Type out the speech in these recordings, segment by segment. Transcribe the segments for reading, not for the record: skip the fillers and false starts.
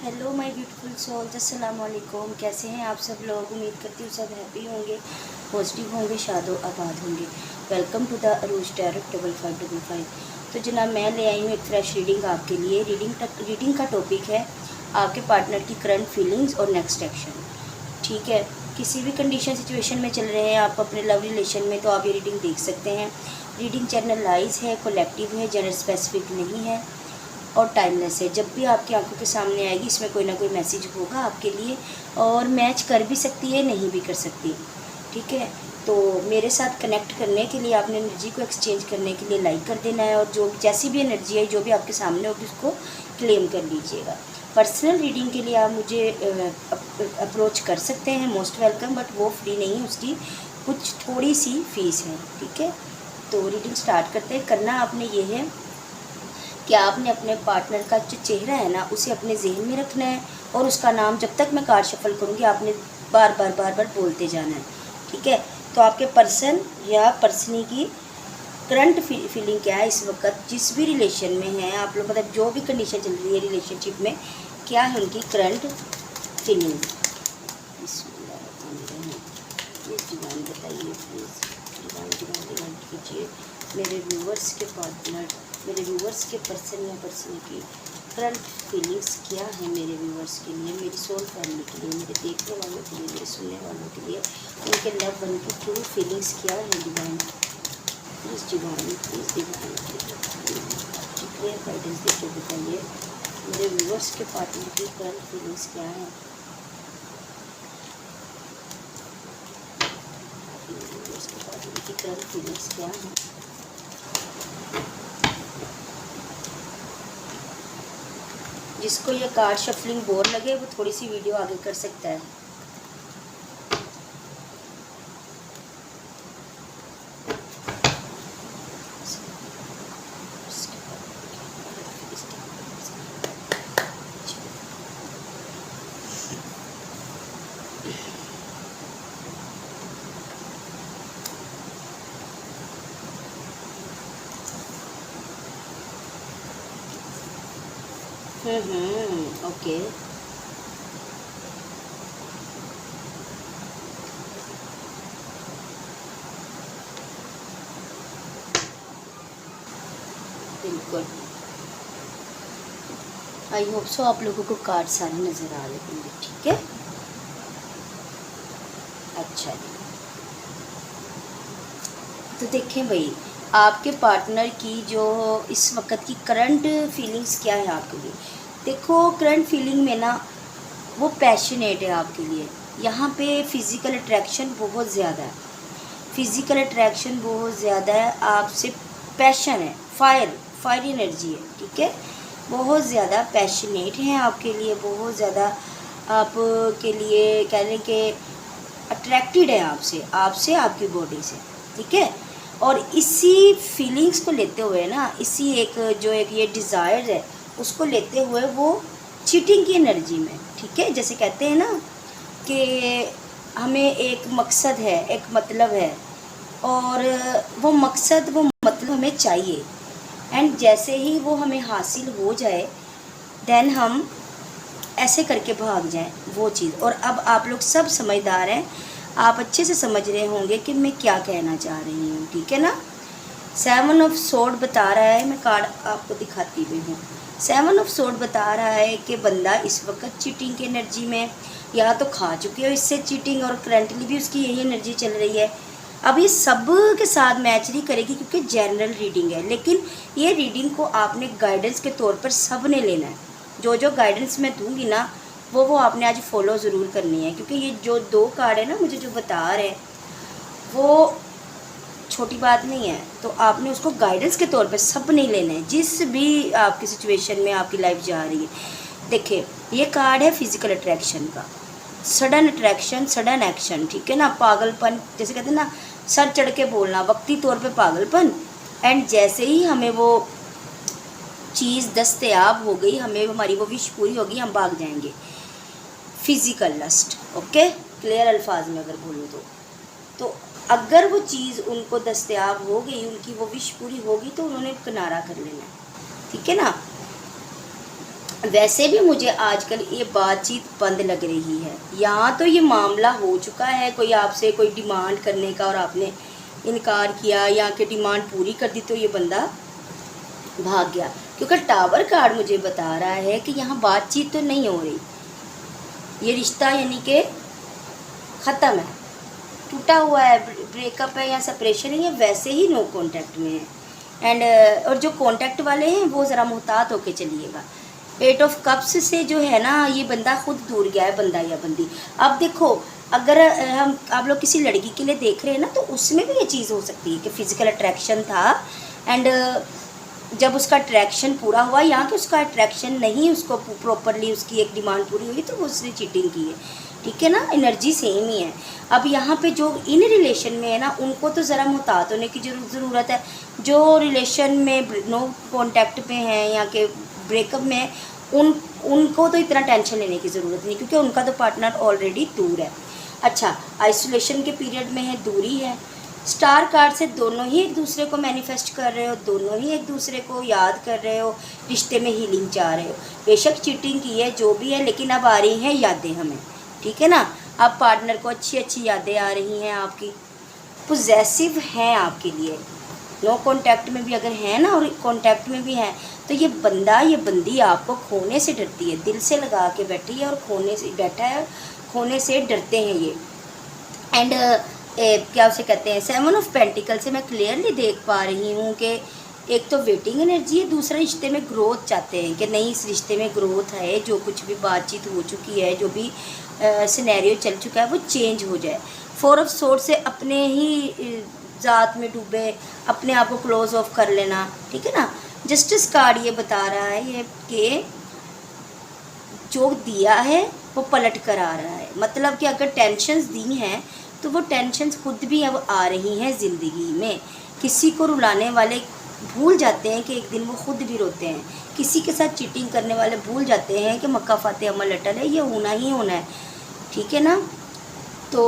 Hello my beautiful souls, अस्सलाम वालेकुम। कैसे हैं आप सब लोग? उम्मीद करती हूँ सब हैप्पी होंगे, पॉजिटिव होंगे, शादो आबाद होंगे। Welcome to the Arooj tarot 5555। तो जनाब, मैं ले आई हूँ एक फ्रेश रीडिंग आपके लिए। रीडिंग का टॉपिक है आपके पार्टनर की करंट फीलिंग्स और नेक्स्ट एक्शन। ठीक है, किसी भी कंडीशन सिचुएशन में चल रहे हैं आप अपने लव रिलेशन में, तो आप ये रीडिंग देख सकते हैं। रीडिंग जनरलाइज है, कलेक्टिव है, जेंडर स्पेसिफिक नहीं है और टाइमलेस है। जब भी आपकी आंखों के सामने आएगी इसमें कोई ना कोई मैसेज होगा आपके लिए, और मैच कर भी सकती है, नहीं भी कर सकती। ठीक है, तो मेरे साथ कनेक्ट करने के लिए आपने एनर्जी को एक्सचेंज करने के लिए लाइक कर देना है, और जो जैसी भी एनर्जी है, जो भी आपके सामने होगी, उसको क्लेम कर लीजिएगा। पर्सनल रीडिंग के लिए आप मुझे अप्रोच कर सकते हैं, मोस्ट वेलकम, बट वो फ्री नहीं है, उसकी कुछ थोड़ी सी फीस है। ठीक है, तो रीडिंग स्टार्ट करते हैं। करना आपने ये है कि आपने अपने पार्टनर का जो चेहरा है ना, उसे अपने जहन में रखना है, और उसका नाम जब तक मैं कार्ड शफल करूँगी आपने बार बार बोलते जाना है। ठीक है, तो आपके पर्सन या पर्सनी की करंट फीलिंग क्या है इस वक्त, जिस भी रिलेशन में है आप लोग, मतलब जो भी कंडीशन चल रही है रिलेशनशिप में, क्या है उनकी करंट फीलिंग। डिवाइन बताइए प्लीज़, डिवाइन कीजिए मेरे व्यूवर्स के पार्टनर, मेरे व्यूवर्स के पर्सन या पर्सन की करंट फीलिंग्स क्या है मेरे व्यूवर्स के लिए, मेरी सोल फैमिली के लिए, मेरे देखने वालों के लिए, मेरे सुनने वालों के लिए, उनके लव वन की ट्रू फीलिंग्स क्या है। Divine please, divine please, divine clear guidance देकर बताइए मेरे व्यूवर्स के पार्टनर की करंट फीलिंग्स क्या है। व्यूवर्स के पार्टनर की करंट फीलिंग्स क्या है। जिसको ये कार्ड शफलिंग बोर लगे वो थोड़ी सी वीडियो आगे कर सकता है। ओके, बिल्कुल। आई होप सो आप लोगों को कार्ड सारे नज़र आ रहे होंगे। ठीक है, अच्छा जी। तो देखें भाई, आपके पार्टनर की जो इस वक्त की करंट फीलिंग्स क्या है आपके लिए। देखो, करंट फीलिंग में ना वो पैशनेट है आपके लिए। यहाँ पे फिज़िकल अट्रैक्शन बहुत ज़्यादा है, फिज़िकल अट्रैक्शन बहुत ज़्यादा है आपसे। पैशन है, फायर एनर्जी है। ठीक है, बहुत ज़्यादा पैशनेट हैं आपके लिए, बहुत ज़्यादा आपके लिए कह लें कि अट्रैक्टेड है आपसे आपकी बॉडी से। ठीक है, और इसी फीलिंग्स को लेते हुए ना, इसी एक ये डिज़ायर है, उसको लेते हुए वो चीटिंग की एनर्जी में। ठीक है, जैसे कहते हैं ना कि हमें एक मकसद है, एक मतलब है, और वो मकसद वो मतलब हमें चाहिए, एंड जैसे ही वो हमें हासिल हो जाए देन हम ऐसे करके भाग जाएं वो चीज़। और अब आप लोग सब समझदार हैं, आप अच्छे से समझ रहे होंगे कि मैं क्या कहना चाह रही हूँ। ठीक है ना, 7 ऑफ सोर्ड बता रहा है, मैं कार्ड आपको दिखाती हुई हूँ। 7 ऑफ सोर्ड बता रहा है कि बंदा इस वक्त चीटिंग की एनर्जी में, या तो खा चुके हो इससे चीटिंग, और करंटली भी उसकी यही एनर्जी चल रही है। अब ये सब के साथ मैच नहीं करेगी क्योंकि जनरल रीडिंग है, लेकिन ये रीडिंग को आपने गाइडेंस के तौर पर सब ने लेना है। जो गाइडेंस मैं दूंगी ना, वो आपने आज फॉलो ज़रूर करनी है, क्योंकि ये जो 2 कार्ड है ना मुझे जो बता रहे हैं, वो छोटी बात नहीं है। तो आपने उसको गाइडेंस के तौर पे सब नहीं लेना है, जिस भी आपकी सिचुएशन में आपकी लाइफ जा रही है। देखिए, ये कार्ड है फिजिकल अट्रैक्शन का, सडन अट्रैक्शन, सडन एक्शन। ठीक है ना, पागलपन, जैसे कहते हैं ना, सर चढ़ के बोलना, वक्ती तौर पे पागलपन, एंड जैसे ही हमें वो चीज़ दस्तयाब हो गई, हमें हमारी वो विश पूरी होगी, हम भाग जाएंगे। फिजिकल लस्ट, ओके, क्लियर अल्फाज में अगर बोलूँ तो अगर वो चीज़ उनको दस्तयाब हो गई, उनकी वो विश पूरी होगी, तो उन्होंने किनारा कर लेना है। ठीक है ना, वैसे भी मुझे आजकल ये बातचीत बंद लग रही है। यहाँ तो ये मामला हो चुका है कोई आपसे कोई डिमांड करने का और आपने इनकार किया या कि डिमांड पूरी कर दी तो ये बंदा भाग गया, क्योंकि टावर कार्ड मुझे बता रहा है कि यहाँ बातचीत तो नहीं हो रही, ये रिश्ता यानी कि ख़त्म है, टूटा हुआ है, ब्रेकअप है या सेपरेशन है, या वैसे ही नो कांटेक्ट में है। एंड और जो कांटेक्ट वाले हैं वो ज़रा मुहतात होके चलिएगा। एट ऑफ कप्स से जो है ना ये बंदा खुद दूर गया है, बंदा या बंदी। अब देखो अगर हम आप लोग किसी लड़की के लिए देख रहे हैं ना तो उसमें भी ये चीज़ हो सकती है कि फ़िज़िकल अट्रैक्शन था एंड जब उसका अट्रैक्शन पूरा हुआ या कि उसका अट्रैक्शन नहीं, उसको प्रॉपरली उसकी एक डिमांड पूरी हुई तो वो उसने चीटिंग की है, ठीक है ना, एनर्जी सेम ही है। अब यहाँ पे जो इन रिलेशन में है ना उनको तो ज़रा मुहतात होने की ज़रूरत है। जो रिलेशन में नो कॉन्टैक्ट में है या कि ब्रेकअप में है उनको तो इतना टेंशन लेने की ज़रूरत नहीं, क्योंकि उनका तो पार्टनर ऑलरेडी दूर है। अच्छा, आइसोलेशन के पीरियड में है, दूरी है। स्टार कार्ड से दोनों ही एक दूसरे को मैनिफेस्ट कर रहे हो, दोनों ही एक दूसरे को याद कर रहे हो, रिश्ते में हीलिंग चाह रहे हो। बेशक चीटिंग की है जो भी है, लेकिन अब आ रही हैं यादें हमें, ठीक है ना। अब पार्टनर को अच्छी अच्छी यादें आ रही हैं आपकी, पोजेसिव हैं आपके लिए। नो कांटेक्ट में भी अगर है ना और कांटेक्ट में भी है तो ये बंदा ये बंदी आपको खोने से डरती है, दिल से लगा के बैठी है और खोने से बैठा है, खोने से डरते हैं ये। एंड क्या उसे कहते हैं, 7 ऑफ पेंटिकल से मैं क्लियरली देख पा रही हूँ कि एक तो वेटिंग एनर्जी है, दूसरा रिश्ते में ग्रोथ चाहते हैं कि नहीं इस रिश्ते में ग्रोथ है, जो कुछ भी बातचीत हो चुकी है, जो भी सिनेरियो चल चुका है वो चेंज हो जाए। 4 ऑफ सोर्ड से अपने ही ज़ात में डूबे, अपने आप को क्लोज ऑफ कर लेना, ठीक है ना। जस्टिस कार्ड ये बता रहा है ये कि जो दिया है वो पलट कर आ रहा है, मतलब कि अगर टेंशन्स दी हैं तो वो टेंशन्स खुद भी अब आ रही हैं ज़िंदगी में। किसी को रुलाने वाले भूल जाते हैं कि एक दिन वो खुद भी रोते हैं, किसी के साथ चीटिंग करने वाले भूल जाते हैं कि मक्का फाते अमल अटल है, ये होना ही होना है, ठीक है ना। तो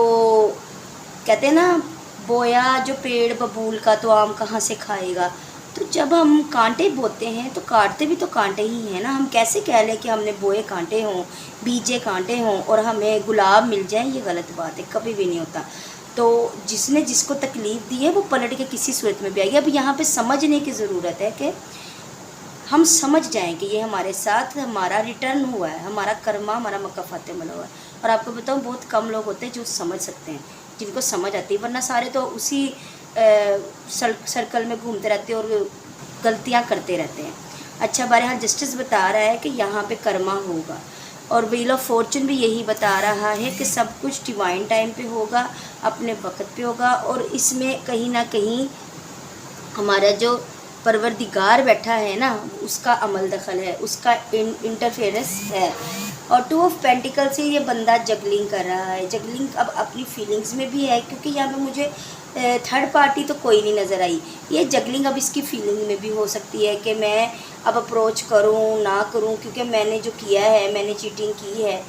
कहते हैं ना बोया जो पेड़ बबूल का तो आम कहाँ से खाएगा। तो जब हम कांटे बोते हैं तो काटते भी तो कांटे ही हैं ना। हम कैसे कह लें कि हमने बोए कांटे हों, बीजे कांटे हों और हमें गुलाब मिल जाए, ये गलत बात है, कभी भी नहीं होता। तो जिसने जिसको तकलीफ़ दी है वो पलट के किसी सूरत में भी आएगी। अब यहाँ पे समझने की ज़रूरत है कि हम समझ जाएं कि ये हमारे साथ हमारा रिटर्न हुआ है, हमारा कर्मा, हमारा मक्का फाते मिला हुआ है। और आपको बताऊँ बहुत कम लोग होते हैं जो समझ सकते हैं, जिनको समझ आती है, वरना सारे तो उसी सर्कल में घूमते रहते हैं और गलतियाँ करते रहते हैं। अच्छा, बहरहाल जस्टिस बता रहा है कि यहाँ पे कर्मा होगा और व्हील ऑफ फॉर्चून भी यही बता रहा है कि सब कुछ डिवाइन टाइम पे होगा, अपने वक्त पे होगा। और इसमें कहीं ना कहीं हमारा जो परवरदिगार बैठा है ना उसका अमल दखल है, उसका इंटरफेरेंस है। और 2 ऑफ पेंटिकल से ये बंदा जगलिंग कर रहा है, जगलिंग अब अपनी फीलिंग्स में भी है, क्योंकि यहाँ पे मुझे थर्ड पार्टी तो कोई नहीं नज़र आई। ये जगलिंग अब इसकी फीलिंग में भी हो सकती है कि मैं अब अप्रोच करूँ ना करूँ, क्योंकि मैंने जो किया है, मैंने चीटिंग की है।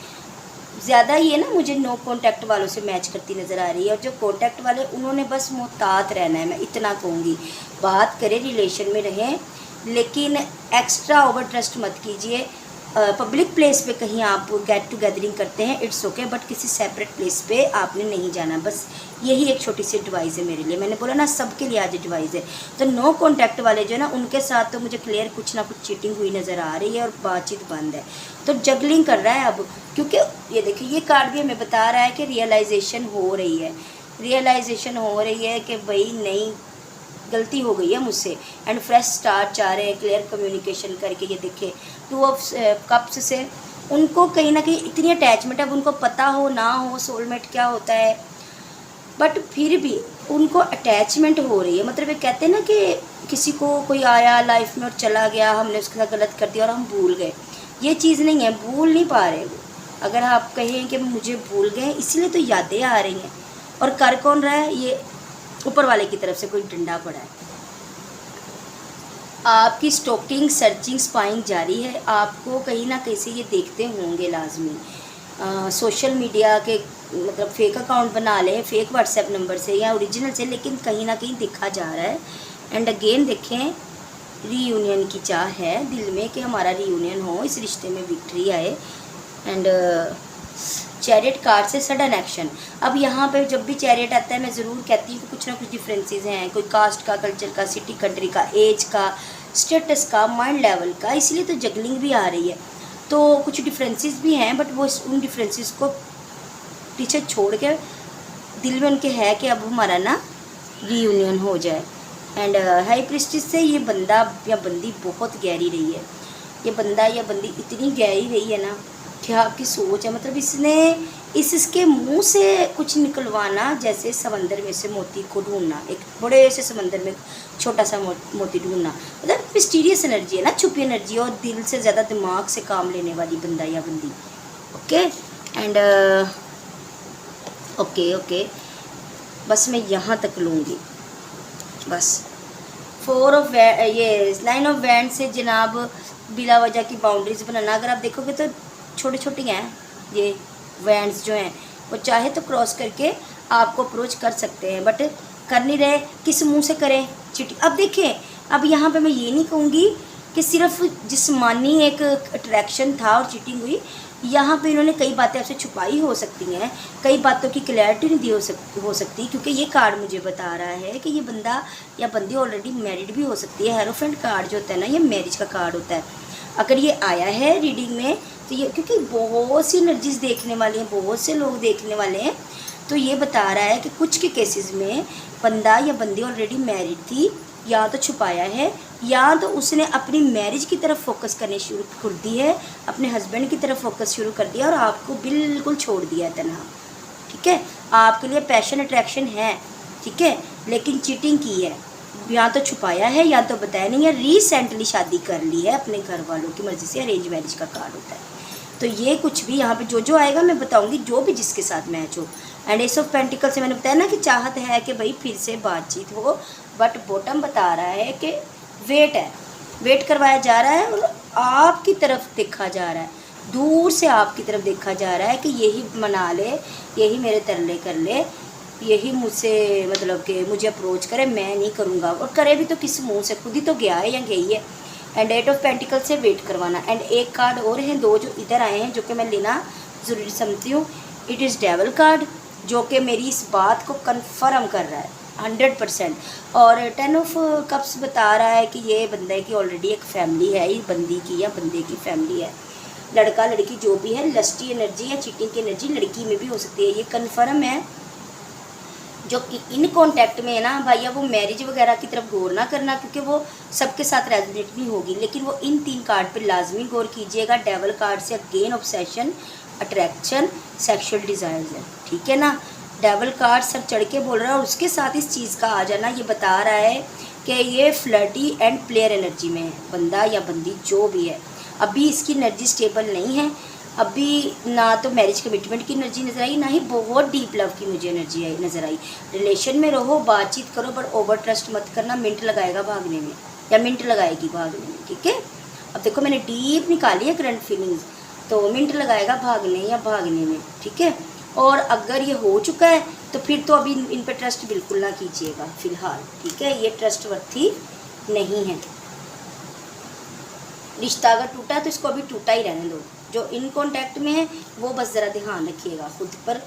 ज़्यादा ये ना मुझे नो कांटेक्ट वालों से मैच करती नज़र आ रही है, और जो कांटेक्ट वाले उन्होंने बस मुहतात रहना है, मैं इतना कहूँगी। बात करें, रिलेशन में रहें, लेकिन एक्स्ट्रा ओवर ट्रस्ट मत कीजिए। पब्लिक प्लेस पे कहीं आप गेट टुगेदरिंग करते हैं, इट्स ओके, बट किसी सेपरेट प्लेस पे आपने नहीं जाना। बस यही एक छोटी सी एडवाइस है मेरे लिए। मैंने बोला ना सबके लिए आज एडवाइस है। तो नो कांटेक्ट वाले जो है ना उनके साथ तो मुझे क्लियर कुछ ना कुछ चीटिंग हुई नज़र आ रही है और बातचीत बंद है। तो जगलिंग कर रहा है अब, क्योंकि ये देखिए ये कार्ड भी हमें बता रहा है कि रियलाइजेशन हो रही है, रियलाइजेशन हो रही है कि भाई नहीं गलती हो गई है मुझसे, एंड फ्रेश स्टार्ट चाह रहे हैं, क्लियर कम्युनिकेशन करके। ये देखिए 2 ऑफ कप्स से उनको कहीं ना कहीं इतनी अटैचमेंट है, अब उनको पता हो ना हो सोलमेट क्या होता है, बट फिर भी उनको अटैचमेंट हो रही है। मतलब ये कहते हैं ना कि किसी को कोई आया लाइफ में और चला गया, हमने उसके साथ गलत कर दिया और हम भूल गए, ये चीज़ नहीं है, भूल नहीं पा रहे वो। अगर आप कहें कि मुझे भूल गए इसीलिए तो यादें आ रही हैं, और कर कौन रहा है, ये ऊपर वाले की तरफ से कोई डंडा पड़ा है। आपकी स्टॉकिंग, सर्चिंग, स्पाइंग जारी है। आपको कहीं ना कहीं से ये देखते होंगे लाजमी, सोशल मीडिया के मतलब फेक अकाउंट बना लें, फेक व्हाट्सएप नंबर से या ओरिजिनल से, लेकिन कहीं ना कहीं दिखा जा रहा है। एंड अगेन देखें रीयूनियन की चाह है दिल में कि हमारा रीयूनियन हो, इस रिश्ते में विक्ट्री आए। एंड चैरियट कार्ड से सडन एक्शन। अब यहाँ पे जब भी चैरियट आता है मैं ज़रूर कहती हूँ कि कुछ ना कुछ डिफरेंसेस हैं, कोई कास्ट का, कल्चर का, सिटी कंट्री का, एज का, स्टेटस का, माइंड लेवल का, इसलिए तो जगलिंग भी आ रही है। तो कुछ डिफरेंसेस भी हैं, बट वो उन डिफरेंसेस को पीछे छोड़ के दिल में उनके है कि अब हमारा ना रीयूनियन हो जाए। एंड हाई प्रीस्टेस से ये बंदा या बंदी बहुत गहरी रही है। ये बंदा या बंदी इतनी गहरी रही है ना, क्या आपकी सोच है, मतलब इसके मुंह से कुछ निकलवाना जैसे समंदर में से मोती को ढूंढना, एक बड़े से समंदर में छोटा सा मोती ढूंढना, मतलब मिस्टीरियस एनर्जी है ना, छुपी एनर्जी, और दिल से ज़्यादा दिमाग से काम लेने वाली बंदा या बंदी। ओके एंड ओके बस मैं यहाँ तक लूँगी बस। 4 ऑफ ये 9 ऑफ वैंड से जनाब बिला वजह की बाउंड्रीज बनाना, अगर आप देखोगे तो छोटी छोटी हैं ये वैंड्स जो हैं, वो चाहे तो क्रॉस करके आपको अप्रोच कर सकते हैं, बट कर नहीं रहे। किस मुंह से करें चिटी। अब देखें, अब यहाँ पे मैं ये नहीं कहूँगी कि सिर्फ जिस्मानी एक अट्रैक्शन था और चीटिंग हुई। यहाँ पे इन्होंने कई बातें आपसे छुपाई हो सकती हैं, कई बातों की क्लैरिटी नहीं दी हो सकती, क्योंकि ये कार्ड मुझे बता रहा है कि ये बंदा या बंदी ऑलरेडी मैरिड भी हो सकती है। हेरोफेंट कार्ड जो होता है ना, ये मैरिज का कार्ड होता है। अगर ये आया है रीडिंग में तो ये, क्योंकि बहुत सी एनर्जीज देखने वाली हैं, बहुत से लोग देखने वाले हैं, तो ये बता रहा है कि कुछ के केसेस में बंदा या बंदी ऑलरेडी मैरिड थी, या तो छुपाया है, या तो उसने अपनी मैरिज की तरफ फोकस करने शुरू कर दी है, अपने हस्बैंड की तरफ फोकस शुरू कर दिया और आपको बिल्कुल छोड़ दिया है तन्हा। ठीक है, आपके लिए पैशन अट्रैक्शन है, ठीक है, लेकिन चीटिंग की है, या तो छुपाया है या तो बताया नहीं है, रिसेंटली शादी कर ली है अपने घर वालों की मर्ज़ी से। अरेंज मैरिज का कार्ड होता है। तो ये कुछ भी यहाँ पे जो आएगा मैं बताऊँगी, जो भी जिसके साथ मैच हो। एंड एस ऑफ पेंटिकल से मैंने बताया ना कि चाहत है कि भाई फिर से बातचीत हो, बट बॉटम बता रहा है कि वेट है, वेट करवाया जा रहा है और आपकी तरफ देखा जा रहा है, दूर से आपकी तरफ देखा जा रहा है कि यही मना ले, यही मेरे तरले कर ले, यही मुझसे मतलब कि मुझे अप्रोच करे, मैं नहीं करूँगा। और करे भी तो किस मुंह से, खुद ही तो गया है या गई है। एंड 8 ऑफ पेंटिकल से वेट करवाना। एंड एक कार्ड और हैं, 2 जो इधर आए हैं, जो कि मैं लेना ज़रूरी समझती हूँ। इट इज़ डेविल कार्ड, जो कि मेरी इस बात को कन्फर्म कर रहा है 100%। और 10 ऑफ कप्स बता रहा है कि ये बंदे की ऑलरेडी एक फैमिली है, ये बंदी की या बंदे की फैमिली है। लड़का लड़की जो भी है, लस्टी एनर्जी या चीटिंग की एनर्जी लड़की में भी हो सकती है, ये कन्फर्म है। जो कि इन कॉन्टैक्ट में है ना भैया, वो मैरिज वगैरह की तरफ गौर ना करना, क्योंकि वो सबके साथ रेजोनेट नहीं होगी, लेकिन वो इन 3 कार्ड पे लाजमी गौर कीजिएगा। डेवल कार्ड से again obsession, attraction, sexual desires है, ठीक है ना। डेवल कार्ड सर चढ़ के बोल रहा है, और उसके साथ इस चीज़ का आ जाना ये बता रहा है कि ये फ्लर्टी एंड प्लेयर एनर्जी में है, बंदा या बंदी जो भी है। अभी इसकी एनर्जी स्टेबल नहीं है, अभी ना तो मैरिज कमिटमेंट की एनर्जी नज़र आई, ना ही बहुत डीप लव की मुझे एनर्जी आई नज़र आई। रिलेशन में रहो, बातचीत करो, बट ओवर ट्रस्ट मत करना, मिनट लगाएगा भागने में या मिनट लगाएगी भागने में, ठीक है। अब देखो मैंने डीप निकाली है करंट फीलिंग्स, तो मिनट लगाएगा भागने या भागने में, ठीक है। और अगर ये हो चुका है तो फिर तो अभी इन पर ट्रस्ट बिल्कुल ना कीजिएगा फ़िलहाल, ठीक है, ये ट्रस्ट वर्थी नहीं है। रिश्ता अगर टूटा तो इसको अभी टूटा ही रहने दो। जो इन कॉन्टैक्ट में है वो बस ज़रा ध्यान रखिएगा खुद पर,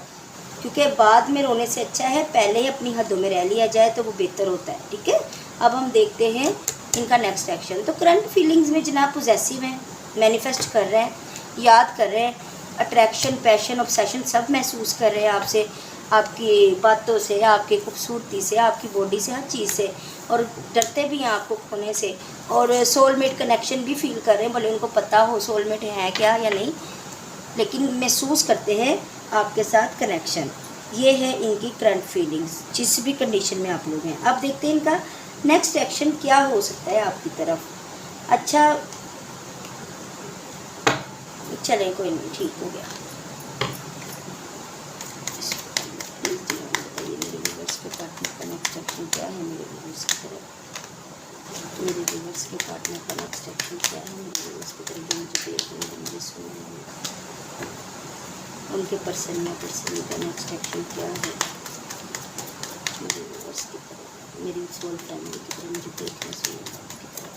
क्योंकि बाद में रोने से अच्छा है पहले ही अपनी हदों में रह लिया जाए तो वो बेहतर होता है, ठीक है। अब हम देखते हैं इनका नेक्स्ट एक्शन। तो करंट फीलिंग्स में जनाब पॉजेसिव हैं, मैनिफेस्ट कर रहे हैं, याद कर रहे हैं, अट्रैक्शन, पैशन, ऑब्सेशन सब महसूस कर रहे हैं आपसे, आपकी बातों से, आपकी खूबसूरती से, आपकी बॉडी से, हर चीज़ से, और डरते भी हैं आपको खोने से। और सोलमेट कनेक्शन भी फील कर रहे हैं, भले उनको पता हो सोलमेट है क्या या नहीं, लेकिन महसूस करते हैं आपके साथ कनेक्शन। ये है इनकी करंट फीलिंग्स, जिस भी कंडीशन में आप लोग हैं। अब देखते हैं इनका नेक्स्ट एक्शन क्या हो सकता है आपकी तरफ। अच्छा चलें, कोई नहीं, ठीक हो गया। पार्टनर का नेक्स्ट एक्शन क्या है मेरे व्यूअर्स की तरफ, मेरे व्यूअर्स के पार्टनर का नेक्स्ट एक्शन क्या है मेरे व्यूअर्स की तरफ, मुझे देखने मुझे सुनने, उनके पर्सन या पर्सन का नेक्स्ट एक्शन क्या है मेरे व्यूअर्स की तरफ, मेरी सोल फैमिली की तरफ, मुझे देखना सुनना की तरफ।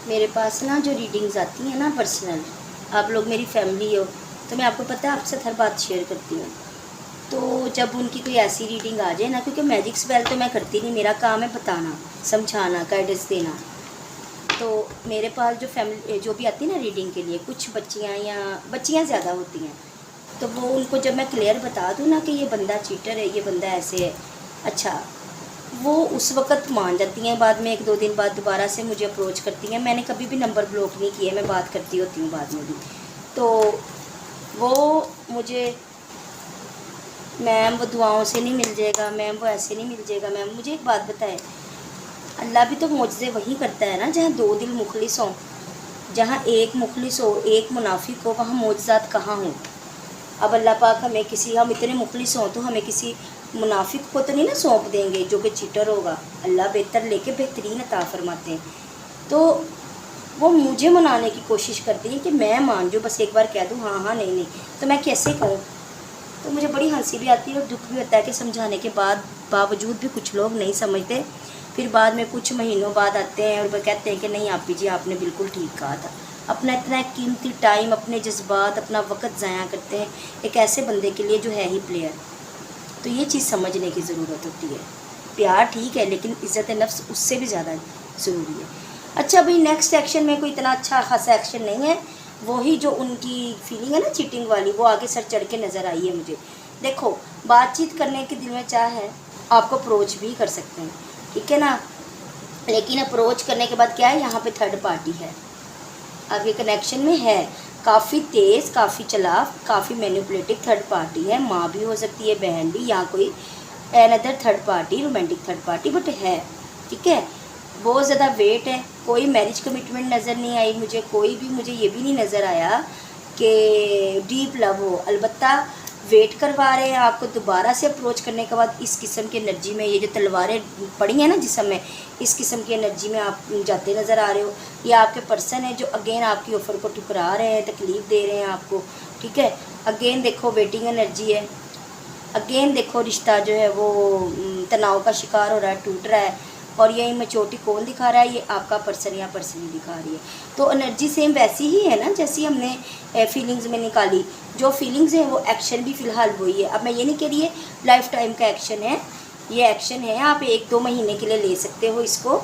मेरे पास ना जो रीडिंग्स आती हैं ना पर्सनल, आप लोग मेरी फैमिली हो तो मैं आपको पता है आपसे हर बात शेयर करती हूँ। तो जब उनकी कोई ऐसी रीडिंग आ जाए ना, क्योंकि मैजिक स्पेल तो मैं करती नहीं, मेरा काम है बताना, समझाना, गाइडेंस देना। तो मेरे पास जो फैमिली जो भी आती है ना रीडिंग के लिए, कुछ बच्चियाँ या बच्चियाँ ज़्यादा होती हैं, तो वो उनको जब मैं क्लियर बता दूँ ना कि ये बंदा चीटर है, ये बंदा ऐसे है, अच्छा, वो उस वक़्त मान जाती हैं। बाद में 1-2 दिन बाद दोबारा से मुझे अप्रोच करती हैं। मैंने कभी भी नंबर ब्लॉक नहीं किए, मैं बात करती होती हूँ बाद में भी। तो वो मुझे, मैम वो दुआओं से नहीं मिल जाएगा, मैम वो ऐसे नहीं मिल जाएगा, मैम मुझे एक बात बताएं, अल्लाह भी तो मोजज़े वही करता है ना जहाँ 2 दिल मुखलिस हों। जहाँ एक मुखलिस हो, एक मुनाफिक हो, वहाँ मोजज़ात कहाँ हों। अब अल्लाह पाक हमें किसी, हम इतने मुखलिस हों तो हमें किसी मुनाफिक को तो नहीं ना सौंप देंगे जो कि चीटर होगा। अल्लाह बेहतर लेके बेहतरीन अता फरमाते हैं। तो वो मुझे मनाने की कोशिश करती हैं कि मैं मान जाऊँ, बस एक बार कह दूँ हाँ हाँ नहीं नहीं, तो मैं कैसे कहूँ। तो मुझे बड़ी हंसी भी आती है और दुख भी होता है कि समझाने के बावजूद भी कुछ लोग नहीं समझते। फिर बाद में कुछ महीनों बाद आते हैं और वो कहते हैं कि नहीं आप जी आपने बिल्कुल ठीक कहा था। अपना इतना कीमती टाइम, अपने जज्बात, अपना वक़्त ज़ाया करते हैं एक ऐसे बंदे के लिए जो है ही प्लेयर। तो ये चीज़ समझने की ज़रूरत होती है। प्यार ठीक है लेकिन इज़्ज़त नफ्स उससे भी ज़्यादा ज़रूरी है। अच्छा भाई, नेक्स्ट एक्शन में कोई इतना अच्छा खासा एक्शन नहीं है, वही जो उनकी फीलिंग है ना चीटिंग वाली, वो आगे सर चढ़ के नज़र आई है मुझे। देखो, बातचीत करने के दिल में चाह है, आपको अप्रोच भी कर सकते हैं, ठीक है ना, लेकिन अप्रोच करने के बाद क्या है, यहाँ पे थर्ड पार्टी है, आपके कनेक्शन में है, काफ़ी तेज़, काफ़ी चालाक, काफ़ी मैनिपुलेटिव थर्ड पार्टी है। माँ भी हो सकती है, बहन भी, या कोई another third party, romantic third party, but है, ठीक है। बहुत ज़्यादा वेट है, कोई मैरिज कमिटमेंट नज़र नहीं आई मुझे, कोई भी, मुझे ये भी नहीं नज़र आया कि डीप लव हो। अलबत्ता वेट करवा रहे हैं आपको दोबारा से अप्रोच करने के बाद। इस किस्म की एनर्जी में, ये जो तलवारें पड़ी हैं ना जिसम में, इस किस्म की एनर्जी में आप जाते नज़र आ रहे हो। ये आपके पर्सन है जो अगेन आपकी ऑफ़र को ठुकरा रहे हैं, तकलीफ़ दे रहे हैं आपको, ठीक है। अगेन देखो वेटिंग एनर्जी है, अगेन देखो रिश्ता जो है वो तनाव का शिकार हो रहा है, टूट रहा है। और ये मैच्योरिटी कौन दिखा रहा है, ये आपका पर्सन या पर्सन दिखा रही है। तो एनर्जी सेम वैसी ही है ना जैसी हमने फीलिंग्स में निकाली। जो फीलिंग्स हैं वो एक्शन भी फ़िलहाल वही है। अब मैं ये नहीं कह रही है लाइफ टाइम का एक्शन है, ये एक्शन है, आप 1-2 महीने के लिए ले सकते हो इसको।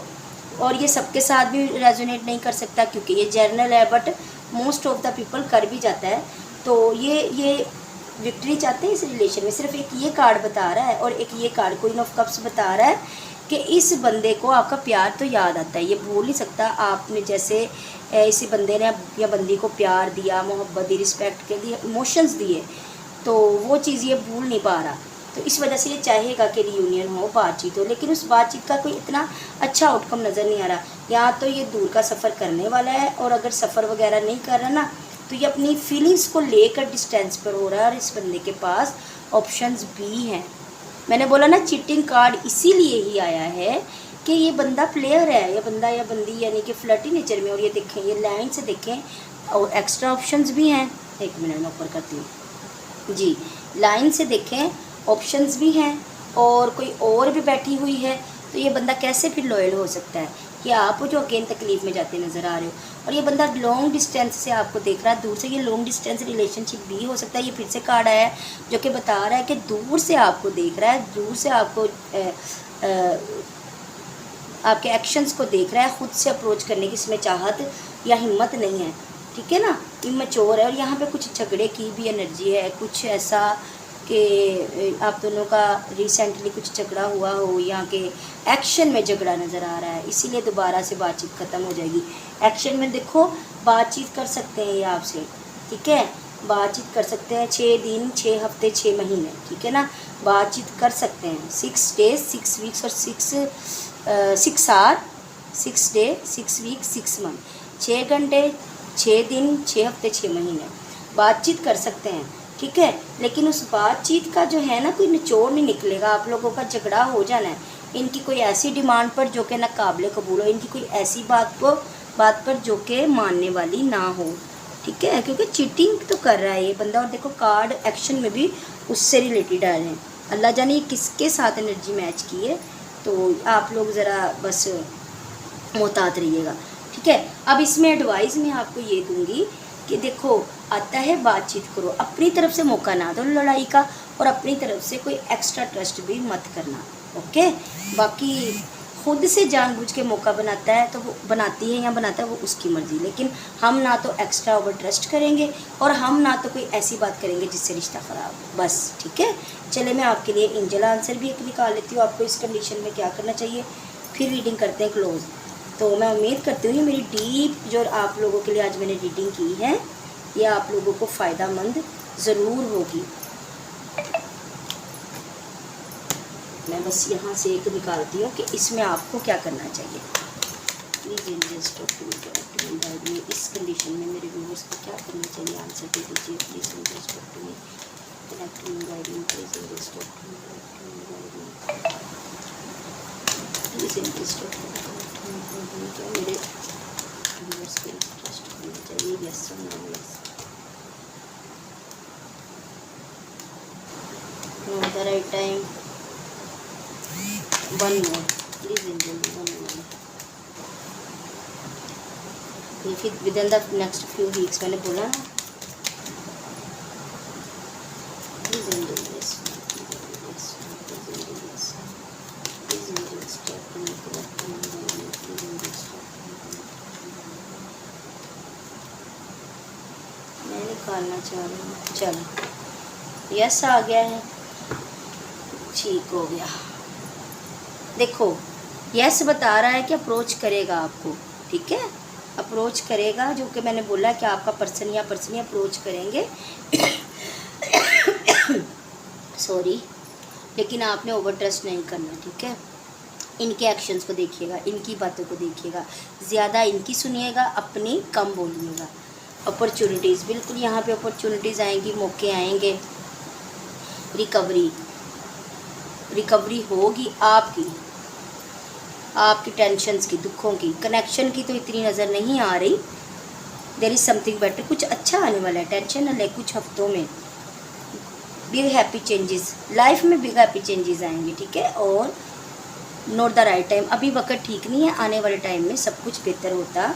और ये सबके साथ भी रेजोनेट नहीं कर सकता क्योंकि ये जर्नल है, but most of the people कर भी जाता है। तो ये विक्ट्री चाहते हैं इस रिलेशन में। सिर्फ एक ये कार्ड बता रहा है और एक ये कार्ड क्वीन ऑफ कप्स बता रहा है कि इस बंदे को आपका प्यार तो याद आता है, ये भूल नहीं सकता। आपने जैसे इसी बंदे ने या बंदी को प्यार दिया, मोहब्बत दी, रिस्पेक्ट के दिए, इमोशंस दिए, तो वो चीज़ ये भूल नहीं पा रहा। तो इस वजह से ये चाहेगा कि रियूनियन हो, बातचीत हो, लेकिन उस बातचीत का कोई इतना अच्छा आउटकम नज़र नहीं आ रहा। या तो ये दूर का सफ़र करने वाला है, और अगर सफ़र वगैरह नहीं कर रहा ना, तो ये अपनी फीलिंग्स को लेकर डिस्टेंस पर हो रहा है। और इस बंदे के पास ऑप्शंस भी हैं। मैंने बोला ना चीटिंग कार्ड इसीलिए ही आया है कि ये बंदा प्लेयर है, ये बंदा या बंदी यानी कि फ्लर्टी नेचर में। और ये देखें, ये लाइन से देखें, और एक्स्ट्रा ऑप्शंस भी हैं। 1 मिनट में ऊपर करती हूँ जी, लाइन से देखें, ऑप्शंस भी हैं और कोई और भी बैठी हुई है। तो ये बंदा कैसे फिर लॉयल हो सकता है कि आप जो अगेन तकलीफ़ में जाते नज़र आ रहे हो। और ये बंदा लॉन्ग डिस्टेंस से आपको देख रहा है, दूर से। ये लॉन्ग डिस्टेंस रिलेशनशिप भी हो सकता है। ये फिर से कार्ड आया है जो कि बता रहा है कि दूर से आपको देख रहा है, दूर से आपको आपके एक्शंस को देख रहा है, ख़ुद से अप्रोच करने की इसमें चाहत या हिम्मत नहीं है, ठीक है ना, इमेच्योर है। और यहाँ पे कुछ झगड़े की भी एनर्जी है, कुछ ऐसा कि आप दोनों का रिसेंटली कुछ झगड़ा हुआ हो, या कि एक्शन में झगड़ा नज़र आ रहा है, इसीलिए दोबारा से बातचीत ख़त्म हो जाएगी। एक्शन में देखो बातचीत कर सकते हैं ये आपसे, ठीक है, बातचीत कर सकते हैं 6 दिन, 6 हफ्ते, 6 महीने, ठीक है ना, बातचीत कर सकते हैं। 6 डेज, 6 वीक्स और 6 आवर, 6 डे, 6 वीक, 6 मंथ, 6 घंटे, 6 दिन, 6 हफ्ते, 6 महीने बातचीत कर सकते हैं, ठीक है। लेकिन उस बातचीत का जो है ना कोई निचोड़ नहीं निकलेगा, आप लोगों का झगड़ा हो जाना है। इनकी कोई ऐसी डिमांड पर जो कि ना काबिल कबूल हो, इनकी कोई ऐसी बात पर जो कि मानने वाली ना हो, ठीक है, क्योंकि चीटिंग तो कर रहा है ये बंदा। और देखो कार्ड एक्शन में भी उससे रिलेटेड आ रहे हैं। अल्लाह जाने ये किसके साथ एनर्जी मैच की है, तो आप लोग ज़रा बस मोहतात रहिएगा। ठीक है। अब इसमें एडवाइस मैं आपको ये दूंगी कि देखो, आता है बातचीत करो, अपनी तरफ से मौका ना दो लड़ाई का, और अपनी तरफ से कोई एक्स्ट्रा ट्रस्ट भी मत करना। ओके। बाकी खुद से जानबूझ के मौका बनाता है तो वो बनाती है या बनाता है वो उसकी मर्ज़ी, लेकिन हम ना तो एक्स्ट्रा ओवर ट्रस्ट करेंगे और हम ना तो कोई ऐसी बात करेंगे जिससे रिश्ता ख़राब हो, बस। ठीक है। चले मैं आपके लिए एंजल आंसर भी एक निकाल लेती हूँ, आपको इस कंडीशन में क्या करना चाहिए, फिर रीडिंग करते हैं क्लोज। तो मैं उम्मीद करती हूँ मेरी डीप जो आप लोगों के लिए आज मैंने रीडिंग की है, ये आप लोगों को फ़ायदामंद ज़रूर होगी। मैं बस यहाँ से एक निकालती हूँ कि इसमें आपको क्या करना चाहिए। Please angels talk to me, guide me. इस कंडीशन में मेरे व्यूअर्स को क्या करना चाहिए, आंसर दे दीजिए please angels talk to me, connect me, guide me, please angels talk to me, guide me, please angels talk to me. क्या मेरे व्यूअर्स को ट्रस्ट करना चाहिए, यस और no? Yes. No the right time, one more please angel, one more. फिर within the next few weeks, मैंने बोला ना, please angel, yes please angel stop me, please angel stop. मैं निकालना चाह रही हूँ, चलो यस आ गया है, ठीक हो गया। देखो यस बता रहा है कि अप्रोच करेगा आपको, ठीक है, अप्रोच करेगा, जो कि मैंने बोला कि आपका पर्सन या पर्सनी अप्रोच करेंगे सॉरी, लेकिन आपने ओवर ट्रस्ट नहीं करना, ठीक है। इनके एक्शंस को देखिएगा, इनकी बातों को देखिएगा, ज़्यादा इनकी सुनिएगा, अपनी कम बोलिएगा। अपॉर्चुनिटीज़, बिल्कुल यहाँ पे अपॉर्चुनिटीज़ आएंगी, मौके आएंगे, रिकवरी होगी आपकी टेंशन्स की, दुखों की। कनेक्शन की तो इतनी नज़र नहीं आ रही, देयर इज़ समथिंग बेटर, कुछ अच्छा आने वाला है, टेंशन न ले, कुछ हफ्तों में बिग हैप्पी चेंजेस, लाइफ में बिग हैप्पी चेंजेस आएंगे, ठीक है। और नॉट द राइट टाइम, अभी वक्त ठीक नहीं है, आने वाले टाइम में सब कुछ बेहतर होता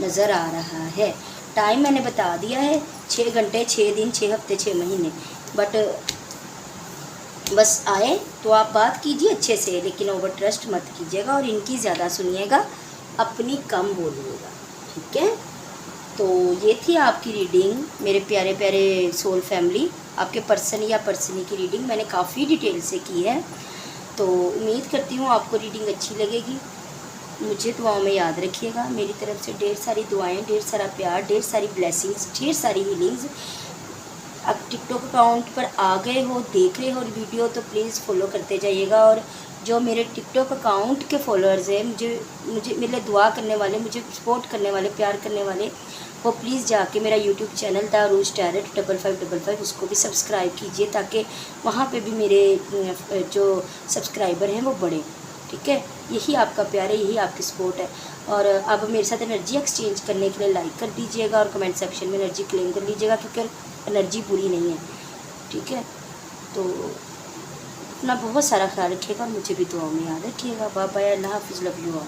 नज़र आ रहा है। टाइम मैंने बता दिया है, 6 घंटे, 6 दिन, 6 हफ्ते, 6 महीने, बट बस आए तो आप बात कीजिए अच्छे से, लेकिन ओवर ट्रस्ट मत कीजिएगा और इनकी ज़्यादा सुनिएगा, अपनी कम बोलिएगा, ठीक है। तो ये थी आपकी रीडिंग मेरे प्यारे प्यारे सोल फैमिली, आपके पर्सन या पर्सनी की रीडिंग मैंने काफ़ी डिटेल से की है। तो उम्मीद करती हूँ आपको रीडिंग अच्छी लगेगी। मुझे दुआओं में याद रखिएगा, मेरी तरफ से ढेर सारी दुआएं, ढेर सारा प्यार, ढेर सारी ब्लेसिंग्स, ढेर सारी हीलिंग्स। आप टिकटॉक अकाउंट पर आ गए हो, देख रहे हो वीडियो, तो प्लीज़ फॉलो करते जाइएगा। और जो मेरे टिकटॉक अकाउंट के फॉलोअर्स हैं, मुझे मेरे दुआ करने वाले, मुझे सपोर्ट करने वाले, प्यार करने वाले, वो प्लीज़ जाके मेरा YouTube channel the ROUGE tarot 5555 उसको भी सब्सक्राइब कीजिए, ताकि वहाँ पे भी मेरे जो सब्सक्राइबर हैं वो बढ़े, ठीक है। यही आपका प्यार है, यही आपकी सपोर्ट है। और अब मेरे साथ एनर्जी एक्सचेंज करने के लिए लाइक कर दीजिएगा और कमेंट सेक्शन में एनर्जी क्लेम कर लीजिएगा, क्योंकि एनर्जी पूरी नहीं है, ठीक है। तो अपना बहुत सारा ख्याल रखिएगा और मुझे भी दुआ में याद रखिएगा। बाय बाय, अल्लाह हाफिज़, लव यू ऑल।